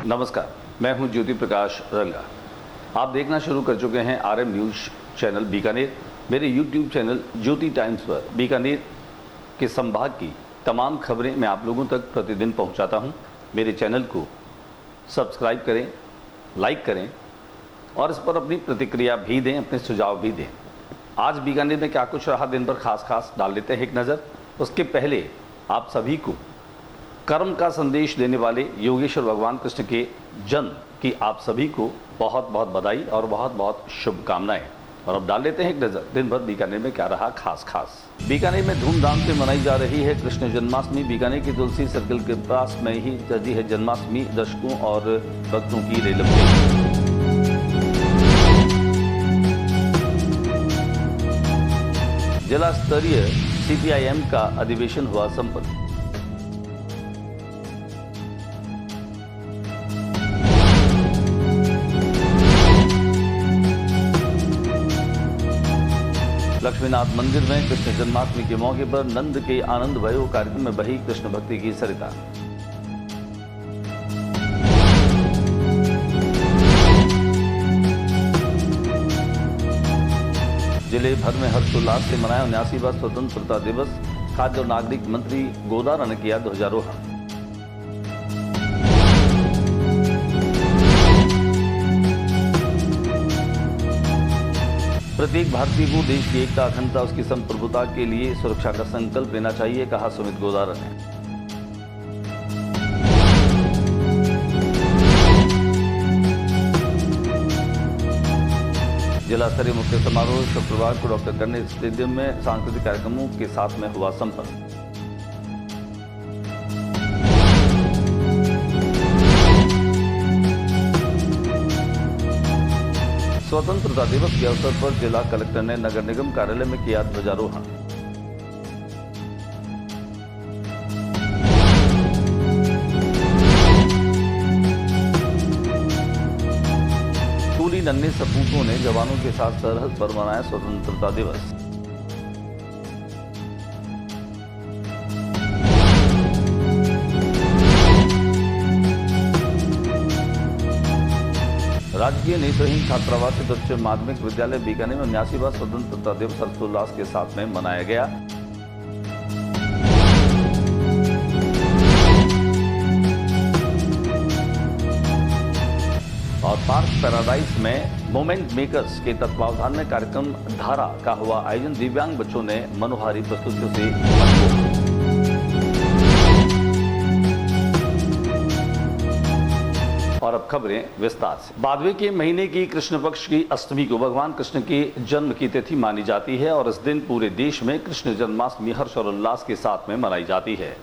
नमस्कार, मैं हूं ज्योति प्रकाश रंगा। आप देखना शुरू कर चुके हैं RM न्यूज़ चैनल बीकानेर। मेरे YouTube चैनल ज्योति टाइम्स पर बीकानेर के संभाग की तमाम खबरें मैं आप लोगों तक प्रतिदिन पहुंचाता हूं। मेरे चैनल को सब्सक्राइब करें, लाइक करें और इस पर अपनी प्रतिक्रिया भी दें, अपने सुझाव भी दें। आज बीकानेर में क्या कुछ रहा दिन भर खास डाल लेते हैं एक नज़र। उसके पहले आप सभी को कर्म का संदेश देने वाले योगेश्वर भगवान कृष्ण के जन्म की आप सभी को बहुत बहुत बधाई और बहुत बहुत शुभकामनाएं। और अब डाल लेते हैं एक नज़र दिन भर बीकानेर में क्या रहा खास। बीकानेर में धूमधाम से मनाई जा रही है कृष्ण जन्माष्टमी। बीकानेर की तुलसी सर्किल के पास में ही सजी है जन्माष्टमी। दर्शकों और भक्तों की रेल जिला स्तरीय CPIM का अधिवेशन हुआ संपन्न। लक्ष्मीनाथ मंदिर में कृष्ण जन्माष्टमी के मौके पर नंद के आनंद भयो कार्यक्रम में बही कृष्ण भक्ति की सरिता। जिले भर में हर्षोल्लास से मनाया 79वां स्वतंत्रता दिवस। खाद्य और नागरिक मंत्री गोदारा ने किया ध्वजारोहण। प्रत्येक भारतीय को देश की एकता, अखंडता, उसकी संप्रभुता के लिए सुरक्षा का संकल्प लेना चाहिए, कहा सुमित गोदारा ने। जिला स्तरीय मुख्य समारोह शुक्रवार को डॉक्टर कर्नेल स्टेडियम में सांस्कृतिक कार्यक्रमों के साथ में हुआ संपन्न। स्वतंत्रता दिवस के अवसर पर जिला कलेक्टर ने नगर निगम कार्यालय में किया ध्वजारोहण। स्कूली नन्हे सपूतों ने जवानों के साथ सरहद पर मनाया स्वतंत्रता दिवस। राजकीय नेत्रहीन छात्रावासित उच्च माध्यमिक विद्यालय बीकानेर में 79वां स्वतंत्रता दिवस हर्षोल्लास के साथ में मनाया गया। और पार्क पैराडाइज में मोमेंट मेकर्स के तत्वावधान में कार्यक्रम धारा का हुआ आयोजन। दिव्यांग बच्चों ने मनोहारी प्रस्तुतियों से और अब खबरें विस्तार से। भादवे के महीने की कृष्ण पक्ष की अष्टमी को भगवान कृष्ण के जन्म की तिथि मानी जाती है और इस दिन पूरे देश में कृष्ण जन्माष्टमी हर्ष और उल्लास के साथ में मनाई जाती है।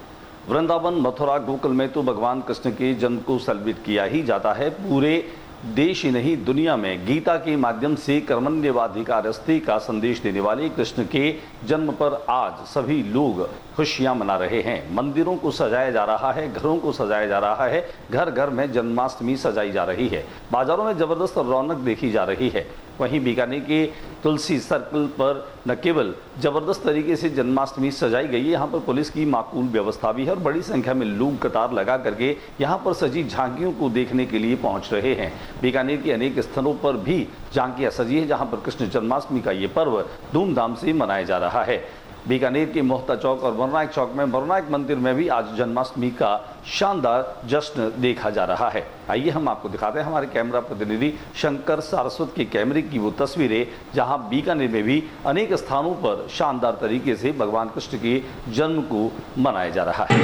वृंदावन, मथुरा, गोकुल में तो भगवान कृष्ण के जन्म को सेलिब्रेट किया ही जाता है। पूरे देश ही नहीं दुनिया में गीता के माध्यम से कर्मण्येवाधिकारस्ते का संदेश देने वाले कृष्ण के जन्म पर आज सभी लोग खुशियां मना रहे हैं। मंदिरों को सजाया जा रहा है, घरों को सजाया जा रहा है, घर घर में जन्माष्टमी सजाई जा रही है। बाजारों में जबरदस्त रौनक देखी जा रही है। वहीं बीकानेर के तुलसी सर्कल पर न केवल जबरदस्त तरीके से जन्माष्टमी सजाई गई है, यहाँ पर पुलिस की माकूल व्यवस्था भी है और बड़ी संख्या में लोग कतार लगा करके यहाँ पर सजी झांकियों को देखने के लिए पहुँच रहे हैं। बीकानेर के अनेक स्थलों पर भी झांकियाँ सजी है, जहाँ पर कृष्ण जन्माष्टमी का ये पर्व धूमधाम से मनाया जा रहा है। बीकानेर के मोहता चौक और मरनायक चौक में मरनायक मंदिर में भी आज जन्माष्टमी का शानदार जश्न देखा जा रहा है। आइए हम आपको दिखाते हैं हमारे कैमरा प्रतिनिधि शंकर सारस्वत के कैमरे की वो तस्वीरें, जहां बीकानेर में भी अनेक स्थानों पर शानदार तरीके से भगवान कृष्ण के जन्म को मनाया जा रहा है।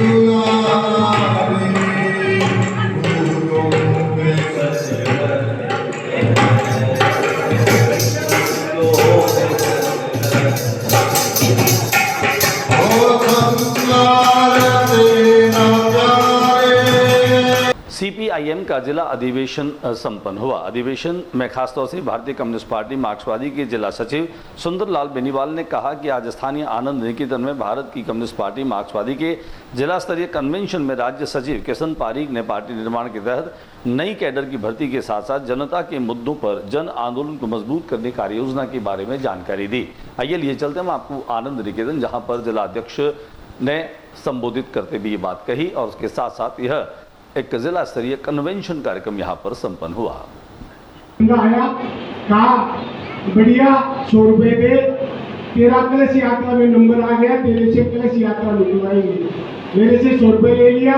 CPIM का जिला अधिवेशन संपन्न हुआ। अधिवेशन में खासतौर से भारतीय कम्युनिस्ट पार्टी मार्क्सवादी के जिला सचिव सुंदरलाल बेनीवाल ने कहा कि आज स्थानीय आनंद निकेतन में भारत की कम्युनिस्ट पार्टी मार्क्सवादी के जिला स्तरीय कन्वेंशन में राज्य सचिव किशन पारीक ने पार्टी निर्माण के तहत नई कैडर की भर्ती के साथ साथ जनता के मुद्दों पर जन आंदोलन को मजबूत करने कार्य योजना के बारे में जानकारी दी। आइए लिए चलते हैं आपको आनंद निकेतन, जहां पर जिला अध्यक्ष ने संबोधित करते भी ये बात कही और उसके साथ साथ यह एक जिला स्तरीय कन्वेंशन कार्यक्रम यहाँ पर संपन्न हुआ। आया कहा बढ़िया 100 रुपए दे, तेरा कलश यात्रा में नंबर आ गया, तेरे से कलश यात्रा निकलवाएंगे। मेरे से 100 रुपए ले लिया,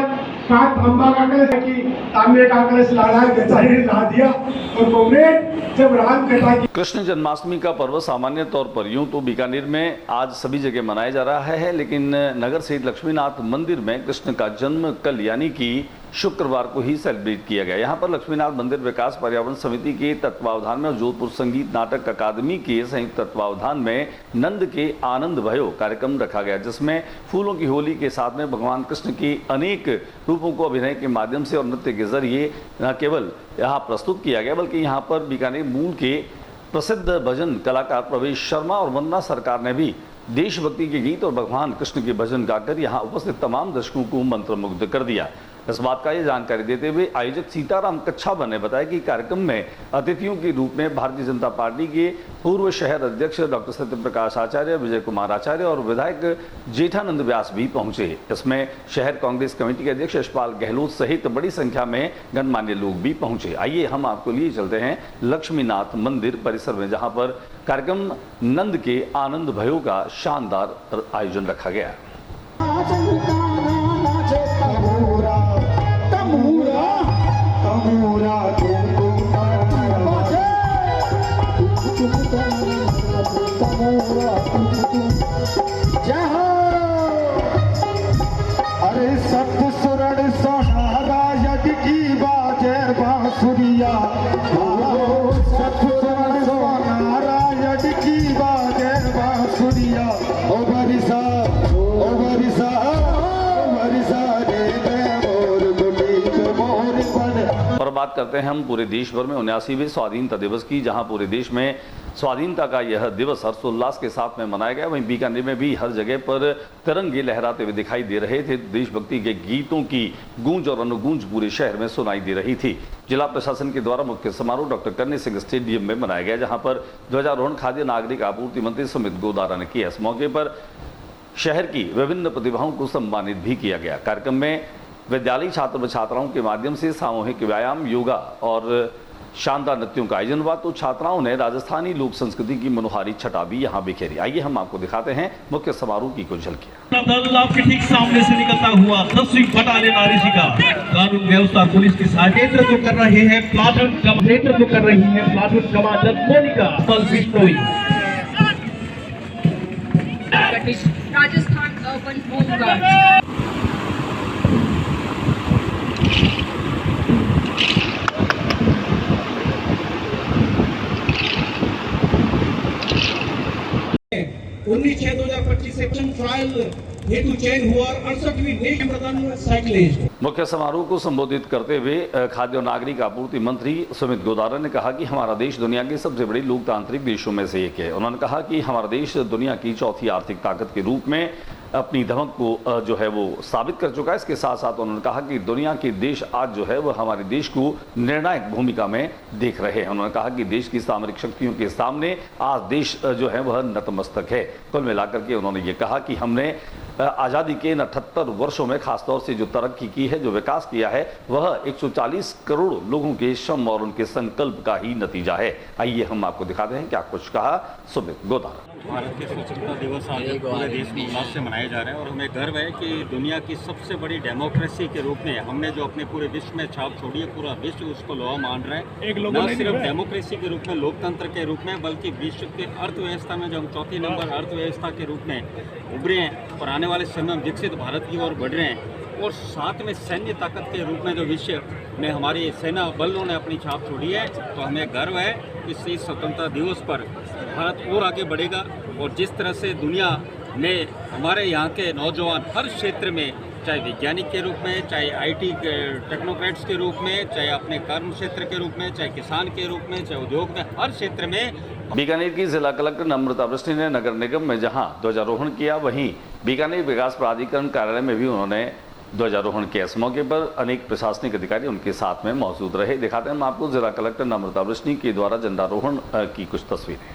कहा तांबा का कलश की तांबे का कलश लाड़ा गचाने ला दिया। और कॉमरेड जब राम कथा की कृष्ण जन्माष्टमी का पर्व सामान्य तौर पर यूं तो बीकानेर में आज सभी जगह मनाया जा रहा है, लेकिन नगर स्थित लक्ष्मीनाथ मंदिर में कृष्ण का जन्म कल यानी कि शुक्रवार को ही सेलिब्रेट किया गया। यहाँ पर लक्ष्मीनाथ मंदिर विकास पर्यावरण समिति के तत्वावधान में और जोधपुर संगीत नाटक अकादमी के संयुक्त तत्वावधान में नंद के आनंद भयो कार्यक्रम रखा गया, जिसमें फूलों की होली के साथ में भगवान कृष्ण की अनेक रूपों को अभिनय के माध्यम से और नृत्य के जरिए न केवल यहाँ प्रस्तुत किया गया, बल्कि यहाँ पर बीकानेर मूल के प्रसिद्ध भजन कलाकार प्रवेश शर्मा और वंदना सरकार ने भी देशभक्ति के गीत और भगवान कृष्ण के भजन गाकर यहाँ उपस्थित तमाम दर्शकों को मंत्रमुग्ध कर दिया। इस बात का ये जानकारी देते हुए आयोजक सीताराम कच्छाबा ने बताया कि कार्यक्रम में अतिथियों के रूप में भारतीय जनता पार्टी के पूर्व शहर अध्यक्ष डॉक्टर सत्यप्रकाश आचार्य, विजय कुमार आचार्य और विधायक जेठानंद व्यास भी पहुंचे। इसमें शहर कांग्रेस कमेटी के अध्यक्ष यशपाल गहलोत सहित बड़ी संख्या में गणमान्य लोग भी पहुंचे। आइए हम आपको लिए चलते हैं लक्ष्मीनाथ मंदिर परिसर में, जहां पर कार्यक्रम नंद के आनंद भयो का शानदार आयोजन रखा गया। अरे सत सुरण सहारा यज्ञ की बाजे बांसुरिया, सत सुरण सहारा यज्ञ की बाजे बांसुरिया। ओ बरिसा ओ बरिसा ओ बरिसा रे मोर गुली मोर बन। और बात करते हैं हम पूरे देश भर में 79वें स्वाधीनता दिवस की, जहां पूरे देश में स्वाधीनता का यह दिवस हर्षोल्लास के साथ में मनाया गया। वहीं बीकानेर में भी हर जगह पर तिरंगे लहराते हुए दिखाई दे रहे थे। देशभक्ति के गीतों की गूंज और अनुगूंज पूरे शहर में सुनाई दे रही थी। जिला प्रशासन के द्वारा मुख्य समारोह डॉक्टर करणी सिंह स्टेडियम में मनाया गया, जहां पर ध्वजारोहण खाद्य नागरिक आपूर्ति मंत्री सुमित गोदारा ने किया। इस मौके पर शहर की विभिन्न प्रतिभाओं को सम्मानित भी किया गया। कार्यक्रम में विद्यालयी छात्र व छात्राओं के माध्यम से सामूहिक व्यायाम, योगा और शानदार नृत्यों का आयोजन हुआ। तो छात्राओं ने राजस्थानी लोक संस्कृति की मनोहारी छटा भी यहाँ बिखेरी। आइए हम आपको दिखाते हैं मुख्य समारोह की कुछ झलकियां। आपके ठीक सामने से निकलता हुआ 10वीं बटालियन आरएसी का कानून व्यवस्था पुलिस के साथ नेतृत्व कर रहे हैं platoon commander Monika Bishnoi. Rajasthan urban home guard. 19/6/2025 section trial हेतु चयन हुआ और 68वीं नेशनल साइकिलिस्ट। मुख्य समारोह को संबोधित करते हुए खाद्य और नागरिक आपूर्ति मंत्री सुमित गोदारा ने कहा कि हमारा देश दुनिया के सबसे बड़े लोकतांत्रिक देशों में से एक है। उन्होंने कहा कि हमारा देश दुनिया की चौथी आर्थिक ताकत के रूप में अपनी धमक को जो है वो साबित कर चुका है। इसके साथ साथ उन्होंने कहा कि दुनिया के देश आज जो है वह हमारे देश को निर्णायक भूमिका में देख रहे हैं। उन्होंने कहा कि देश की सामरिक शक्तियों के सामने आज देश जो है वह नतमस्तक है। कुल मिलाकर के उन्होंने ये कहा कि हमने आज़ादी के 78 वर्षों में खासतौर से जो तरक्की की है, जो विकास किया है, वह 140 करोड़ लोगों के श्रम और उनके संकल्प का ही नतीजा है। आइए हम आपको दिखाते हैं क्या कुछ कहा सुमित गोदारा। भारत के स्वतंत्रता दिवस आज पूरे देश में उल्लास से मनाए जा रहे हैं और हमें गर्व है कि दुनिया की सबसे बड़ी डेमोक्रेसी के रूप में हमने जो अपने पूरे विश्व में छाप छोड़ी है, पूरा विश्व उसको लोहा मान रहा है। न सिर्फ डेमोक्रेसी के रूप में, लोकतंत्र के रूप में, बल्कि विश्व के अर्थव्यवस्था में जो हम चौथी नंबर अर्थव्यवस्था के रूप में उभरे हैं और आने वाले समय में विकसित भारत की ओर बढ़ रहे हैं। और साथ में सैन्य ताकत के रूप में जो विश्व में हमारी सेना बलों ने अपनी छाप छोड़ी है, तो हमें गर्व है कि इस स्वतंत्रता दिवस पर भारत और आगे बढ़ेगा। और जिस तरह से दुनिया में हमारे यहाँ के नौजवान हर क्षेत्र में, चाहे वैज्ञानिक के रूप में, चाहे IT टेक्नोक्रेट्स के रूप में, चाहे अपने कर्म क्षेत्र के रूप में, चाहे किसान के रूप में, चाहे उद्योग में, हर क्षेत्र में। बीकानेर की जिला कलेक्टर नम्रता वृष्टि ने नगर निगम में जहां ध्वजारोहण किया, वहीं बीकानेर विकास प्राधिकरण कार्यालय में भी उन्होंने ध्वजारोहण किया। इस मौके पर अनेक प्रशासनिक अधिकारी उनके साथ में मौजूद रहे। दिखाते हैं हम आपको जिला कलेक्टर नम्रता वृष्टि के द्वारा झंडारोहण की कुछ तस्वीरें।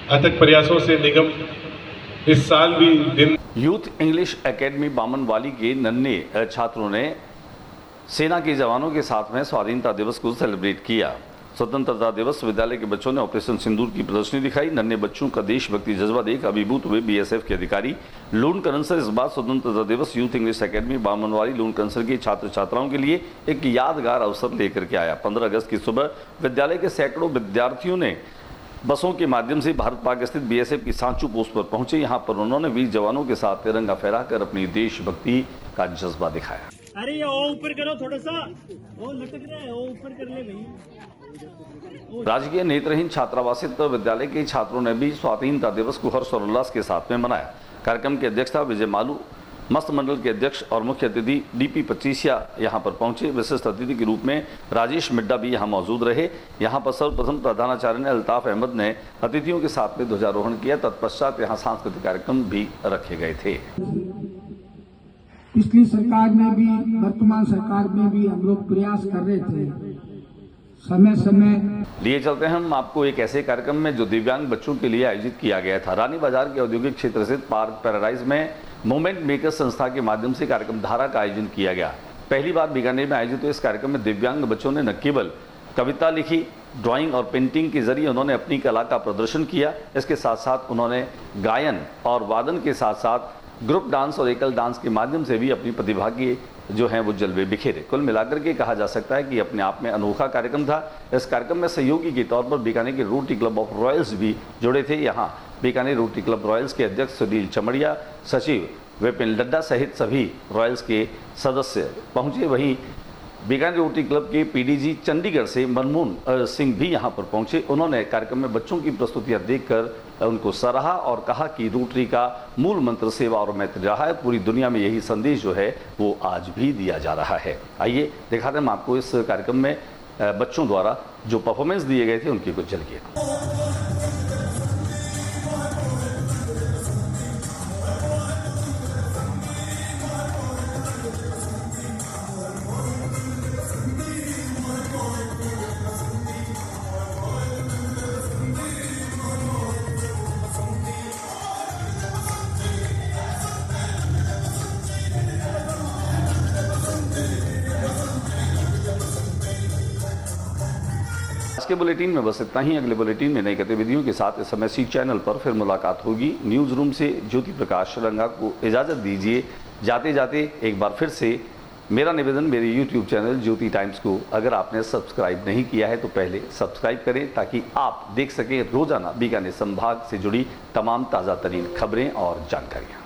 अथक प्रयासों से निगम इस साल भी दिन यूथ इंग्लिश एकेडमी बामनवाली के नन्हे छात्रों ने सेना के जवानों के साथ में स्वाधीनता दिवस को सेलिब्रेट किया। स्वतंत्रता दिवस विद्यालय के बच्चों ने ऑपरेशन सिंदूर की प्रदर्शनी दिखाई। नन्हे बच्चों का देशभक्ति जज्बा देख अभिभूत हुए बीएसएफ के अधिकारी। लून करंसर इस बार स्वतंत्रता दिवस यूथ इंग्लिश एकेडमी बामनवाली लून करंसर के छात्र छात्राओं के लिए एक यादगार अवसर लेकर के आया। 15 अगस्त की सुबह विद्यालय के सैकड़ों विद्यार्थियों ने बसों के माध्यम से भारत पाक स्थित बीएसएफ की सांचू पोस्ट पर पहुंचे। यहां पर उन्होंने वीर जवानों के साथ तिरंगा फहराकर अपनी देशभक्ति का जज्बा दिखाया। अरे ये ऊपर करो थोड़ा सा, वो लटक रहा है, वो ऊपर कर ले भाई। राजकीय नेत्रहीन छात्रावासित विद्यालय के छात्रों ने भी स्वाधीनता दिवस को हर्ष और उल्लास के साथ में मनाया। कार्यक्रम की अध्यक्षता विजय मालू, मस्त मंडल के अध्यक्ष और मुख्य अतिथि डीपी पचीसिया यहां पर पहुंचे। विशिष्ट अतिथि के रूप में राजेश मिड्डा भी यहां मौजूद रहे। यहां पर सर्वप्रथम प्रधानाचार्य ने अल्ताफ अहमद ने अतिथियों के साथ में ध्वजारोहण किया। तत्पश्चात यहां सांस्कृतिक कार्यक्रम भी रखे गए थे। पिछली सरकार में भी वर्तमान सरकार में भी हम लोग प्रयास कर रहे थे, समय समय लिए चलते हैं हम आपको एक ऐसे कार्यक्रम में जो दिव्यांग बच्चों के लिए आयोजित किया गया था। रानी बाजार के औद्योगिक क्षेत्र स्थित पार्क पैराडाइज में मूवमेंट मेकर संस्था के माध्यम से कार्यक्रम धारा का आयोजन किया गया। पहली बार बीकानेर में आयोजित हुए इस कार्यक्रम में दिव्यांग बच्चों ने न केवल कविता लिखी, ड्राइंग और पेंटिंग के जरिए उन्होंने अपनी कला का प्रदर्शन किया। इसके साथ साथ उन्होंने गायन और वादन के साथ साथ ग्रुप डांस और एकल डांस के माध्यम से भी अपनी प्रतिभा की जो है वो जलवे बिखेरे। कुल मिलाकर के कहा जा सकता है कि अपने आप में अनोखा कार्यक्रम था। इस कार्यक्रम में सहयोगी के तौर पर बीकानेर के रोटरी क्लब ऑफ रॉयल्स भी जुड़े थे। यहाँ बीकानेर रोटरी क्लब रॉयल्स के अध्यक्ष सुनील चमड़िया, सचिव विपिन लड्डा सहित सभी रॉयल्स के सदस्य पहुंचे। वहीं बीकानेर रोटरी क्लब के पीडीजी चंडीगढ़ से मनमोहन सिंह भी यहां पर पहुंचे। उन्होंने कार्यक्रम में बच्चों की प्रस्तुतियां देखकर उनको सराहा और कहा कि रोटरी का मूल मंत्र सेवा और मैत्री रहा है। पूरी दुनिया में यही संदेश जो है वो आज भी दिया जा रहा है। आइए दिखाते हैं हम आपको इस कार्यक्रम में बच्चों द्वारा जो परफॉर्मेंस दिए गए थे उनकी कुछ झलकियां। आज के बुलेटिन में बस इतना ही। अगले बुलेटिन में नई गतिविधियों के साथ इस समय सी चैनल पर फिर मुलाकात होगी। न्यूज़ रूम से ज्योति प्रकाश रंगा को इजाज़त दीजिए। जाते जाते एक बार फिर से मेरा निवेदन, मेरे YouTube चैनल ज्योति टाइम्स को अगर आपने सब्सक्राइब नहीं किया है तो पहले सब्सक्राइब करें ताकि आप देख सकें रोजाना बीकानेर संभाग से जुड़ी तमाम ताज़ा तरीन खबरें और जानकारियाँ।